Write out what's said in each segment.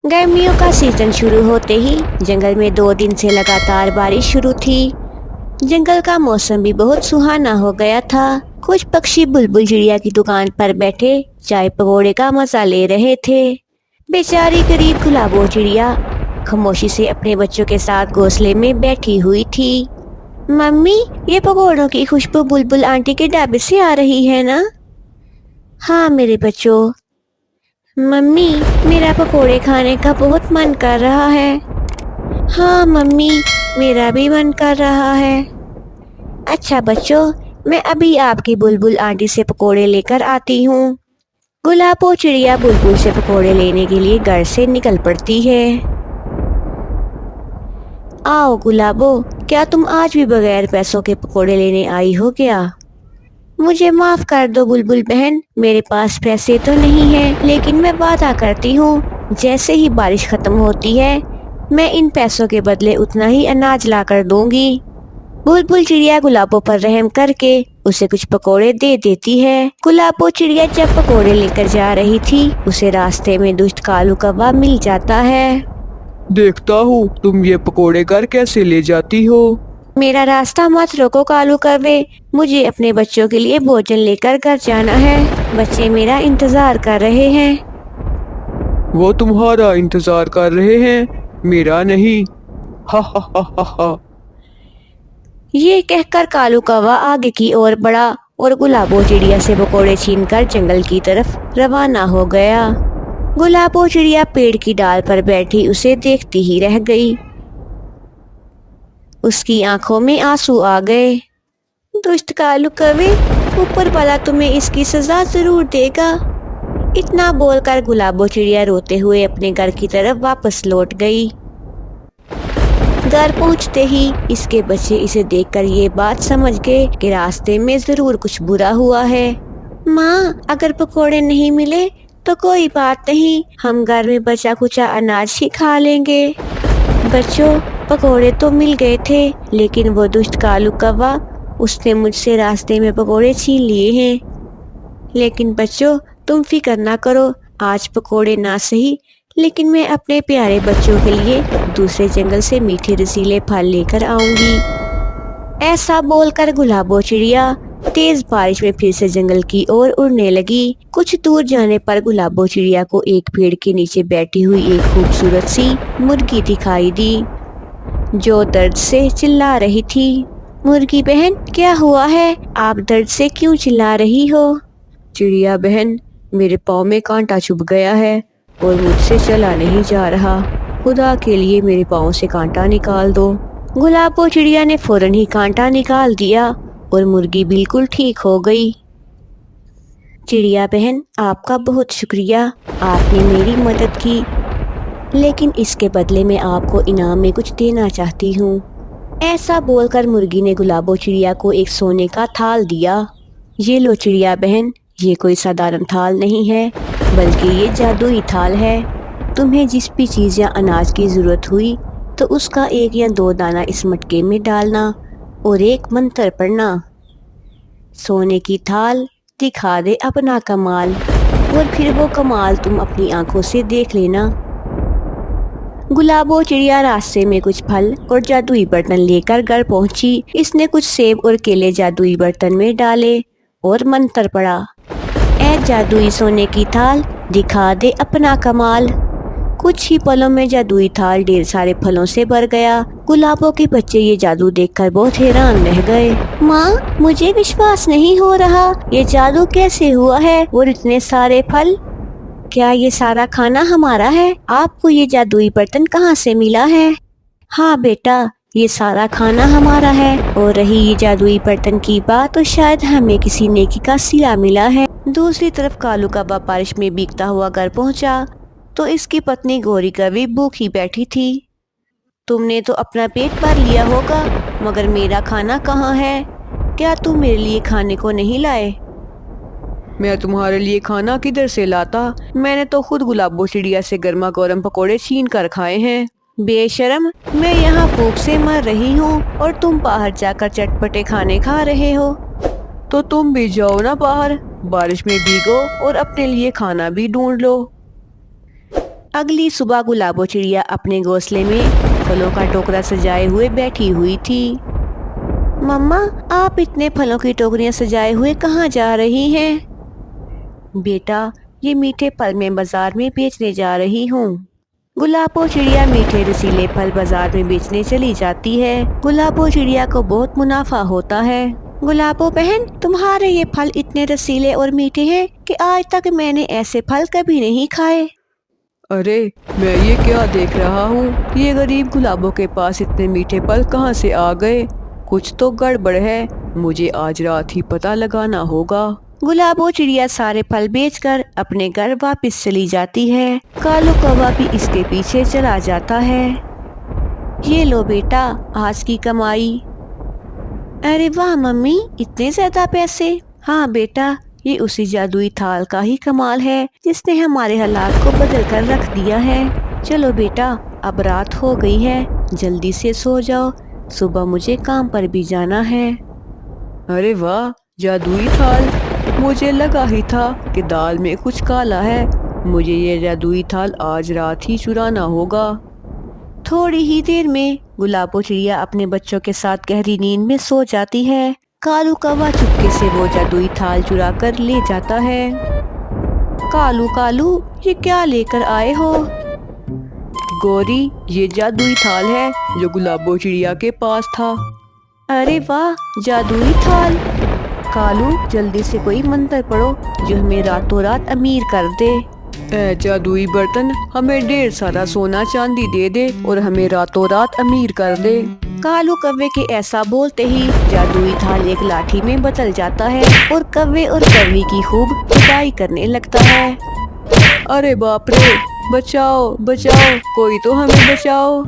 गर्मियों का सीजन शुरू होते ही जंगल में 2 दिन से लगातार बारिश शुरू थी। जंगल का मौसम भी बहुत सुहाना हो गया था। कुछ पक्षी बुलबुल चिड़िया की दुकान पर बैठे चाय पकौड़े का मजा ले रहे थे। बेचारी गरीब गुलाबो चिड़िया खामोशी से अपने बच्चों के साथ घोंसले में बैठी हुई थी। मम्मी, ये पकौड़ों की खुशबू बुलबुल आंटी के ढाबे से आ रही है ना? हाँ मेरे बच्चों। मम्मी, मेरा पकोड़े खाने का बहुत मन कर रहा है। हाँ मम्मी, मेरा भी मन कर रहा है। अच्छा बच्चों, मैं अभी आपकी बुलबुल आंटी से पकोड़े लेकर आती हूँ। गुलाबो चिड़िया बुलबुल से पकोड़े लेने के लिए घर से निकल पड़ती है। आओ गुलाबो, क्या तुम आज भी बगैर पैसों के पकोड़े लेने आई हो क्या? मुझे माफ कर दो बुलबुल बहन, मेरे पास पैसे तो नहीं है, लेकिन मैं वादा करती हूँ जैसे ही बारिश खत्म होती है मैं इन पैसों के बदले उतना ही अनाज ला कर दूंगी। बुलबुल चिड़िया गुलाबो पर रहम करके उसे कुछ पकोड़े दे देती है। गुलाबो चिड़िया जब पकोड़े लेकर जा रही थी उसे रास्ते में दुष्ट कालू कौवा मिल जाता है। देखता हूँ तुम ये पकोड़े घर कैसे ले जाती हो। मेरा रास्ता मत रोको कालू कौवे, मुझे अपने बच्चों के लिए भोजन लेकर घर जाना है। बच्चे मेरा इंतजार कर रहे हैं। वो तुम्हारा इंतजार कर रहे हैं, मेरा नहीं। हा हा हा हा हा। ये कहकर कालू कौवा आगे की ओर बढ़ा और गुलाबो चिड़िया से पकोड़े छीनकर जंगल की तरफ रवाना हो गया। गुलाबो चिड़िया पेड़ की डाल पर बैठी उसे देखती ही रह गई। उसकी आंखों में आंसू आ गए। दुष्ट कालू कौवे, ऊपर वाला तुम्हें इसकी सजा जरूर देगा। इतना बोलकर गुलाबो चिड़िया रोते हुए अपने घर की तरफ वापस लौट गई। घर पहुंचते ही इसके बच्चे इसे देखकर ये बात समझ गए कि रास्ते में जरूर कुछ बुरा हुआ है। माँ, अगर पकोड़े नहीं मिले तो कोई बात नहीं, हम घर में बचा कुचा अनाज ही खा लेंगे। बच्चों, पकोड़े तो मिल गए थे, लेकिन वो दुष्ट कालू कौवा उसने मुझसे रास्ते में पकोड़े छीन लिए हैं। लेकिन बच्चों, तुम फिक्र ना करो, आज पकोड़े ना सही, लेकिन मैं अपने प्यारे बच्चों के लिए दूसरे जंगल से मीठे रसीले फल लेकर आऊंगी। ऐसा बोलकर गुलाबो चिड़िया तेज बारिश में फिर से जंगल की ओर उड़ने लगी। कुछ दूर जाने पर गुलाबो चिड़िया को एक पेड़ के नीचे बैठी हुई एक खूबसूरत सी मुर्गी दिखाई दी, जो दर्द से चिल्ला रही थी। मुर्गी बहन, क्या हुआ है? आप दर्द से क्यों चिल्ला रही हो? चिड़िया बहन, मेरे पाँव में कांटा चुभ गया है और मुझसे चला नहीं जा रहा। खुदा के लिए मेरे पाँव से कांटा निकाल दो। गुलाबो चिड़िया ने फौरन ही कांटा निकाल दिया और मुर्गी बिल्कुल ठीक हो गई। चिड़िया बहन, आपका बहुत शुक्रिया, आपने मेरी मदद की, लेकिन इसके बदले में आपको इनाम में कुछ देना चाहती हूँ। ऐसा बोलकर मुर्गी ने गुलाबो चिड़िया को एक सोने का थाल दिया। ये लो चिड़िया बहन, ये कोई साधारण थाल नहीं है, बल्कि ये जादुई थाल है। तुम्हें जिस भी चीज़ या अनाज की ज़रूरत हुई तो उसका 1 या 2 दाना इस मटके में डालना और एक मंत्र पढ़ना। सोने की थाल दिखा दे अपना कमाल, और फिर वो कमाल तुम अपनी आंखों से देख लेना। गुलाबो चिड़िया रास्ते में कुछ फल और जादुई बर्तन लेकर घर पहुंची। इसने कुछ सेब और केले जादुई बर्तन में डाले और मंत्र पढ़ा, ऐ जादुई सोने की थाल दिखा दे अपना कमाल। कुछ ही पलों में जादुई थाल ढेर सारे फलों से भर गया। गुलाबों के बच्चे ये जादू देखकर बहुत हैरान रह गए। माँ, मुझे विश्वास नहीं हो रहा, ये जादू कैसे हुआ है और इतने सारे फल? क्या ये सारा खाना हमारा है? आपको ये जादुई बर्तन कहाँ से मिला है? हाँ बेटा, ये सारा खाना हमारा है, और रही ये जादुई बर्तन की बात तो शायद हमें किसी नेकी का सिला मिला है। दूसरी तरफ कालू कौवा बारिश में भीगता हुआ घर पहुंचा तो इसकी पत्नी गौरी कौवी भूखी बैठी थी। तुमने तो अपना पेट भर लिया होगा, मगर मेरा खाना कहाँ है? क्या तुम मेरे लिए खाने को नहीं लाए? मैं तुम्हारे लिए खाना किधर से लाता? मैंने तो खुद गुलाबो चिड़िया से गर्मा गर्म पकोड़े छीन कर खाए हैं। बेशरम, मैं यहाँ भूख से मर रही हूँ और तुम बाहर जाकर चटपटे खाने खा रहे हो। तो तुम भी जाओ ना बाहर, बारिश में भीगो और अपने लिए खाना भी ढूंढ लो। अगली सुबह गुलाबो चिड़िया अपने घोंसले में फलों का टोकरा सजाए हुए बैठी हुई थी। मम्मा, आप इतने फलों की टोकरियां सजाए हुए कहाँ जा रही हैं? बेटा, ये मीठे फल मैं बाजार में बेचने जा रही हूँ। गुलाबो चिड़िया मीठे रसीले फल बाजार में बेचने चली जाती है। गुलाबो चिड़िया को बहुत मुनाफा होता है। गुलाबो बहन, तुम्हारे ये फल इतने रसीले और मीठे हैं कि आज तक मैंने ऐसे फल कभी नहीं खाए। अरे, मैं ये क्या देख रहा हूँ? ये गरीब गुलाबों के पास इतने मीठे फल कहाँ से आ गए? कुछ तो गड़बड़ है। मुझे आज रात ही पता लगाना होगा। गुलाबो चिड़िया सारे फल बेचकर अपने घर वापस चली जाती है। कालू कौवा भी इसके पीछे चला जाता है। ये लो बेटा, आज की कमाई। अरे वाह मम्मी, इतने ज्यादा पैसे। हाँ बेटा, ये उसी जादुई थाल का ही कमाल है जिसने हमारे हालात को बदल कर रख दिया है। चलो बेटा, अब रात हो गई है, जल्दी से सो जाओ, सुबह मुझे काम पर भी जाना है। अरे वाह, जादुई थाल! मुझे लगा ही था कि दाल में कुछ काला है। मुझे ये जादुई थाल आज रात ही चुराना होगा। थोड़ी ही देर में गुलाबो चिड़िया अपने बच्चों के साथ गहरी नींद में सो जाती है। कालू कौवा चुपके से वो जादुई थाल चुरा कर ले जाता है। कालू कालू, ये क्या लेकर आए हो? गौरी, ये जादुई थाल है जो गुलाबो चिड़िया के पास था। अरे वाह, जादुई थाल। कालू, जल्दी से कोई मंत्र पढ़ो जो हमें रातों रात अमीर कर दे। ए जादुई बर्तन, हमें ढेर सारा सोना चांदी दे दे और हमें रातों रात अमीर कर दे। कालू कौवे के ऐसा बोलते ही जादुई थाल एक लाठी में बदल जाता है और कौवे और कौवी की खूब पिटाई करने लगता है। अरे बाप रे, बचाओ बचाओ, कोई तो हमें बचाओ।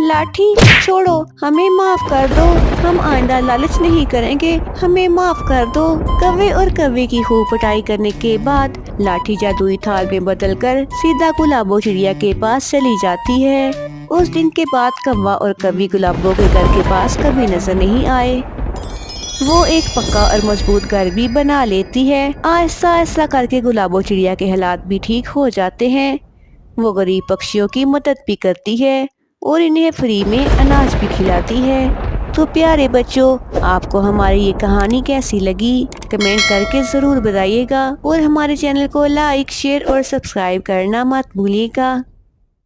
लाठी छोड़ो, हमें माफ कर दो, हम आइंदा लालच नहीं करेंगे, हमें माफ कर दो। कौवे और कौवी की खूब पिटाई करने के बाद लाठी जादुई थाल में बदलकर सीधा गुलाबो चिड़िया के पास चली जाती है। उस दिन के बाद कौवा और कौवी गुलाबो के घर के पास कभी नजर नहीं आए। वो एक पक्का और मजबूत घर भी बना लेती है। आहिस्ता आहिस्ता करके गुलाबो चिड़िया के हालात भी ठीक हो जाते हैं। वो गरीब पक्षियों की मदद भी करती है और इन्हें फ्री में अनाज भी खिलाती है। तो प्यारे बच्चों, आपको हमारी ये कहानी कैसी लगी कमेंट करके ज़रूर बताइएगा और हमारे चैनल को लाइक, शेयर और सब्सक्राइब करना मत भूलिएगा।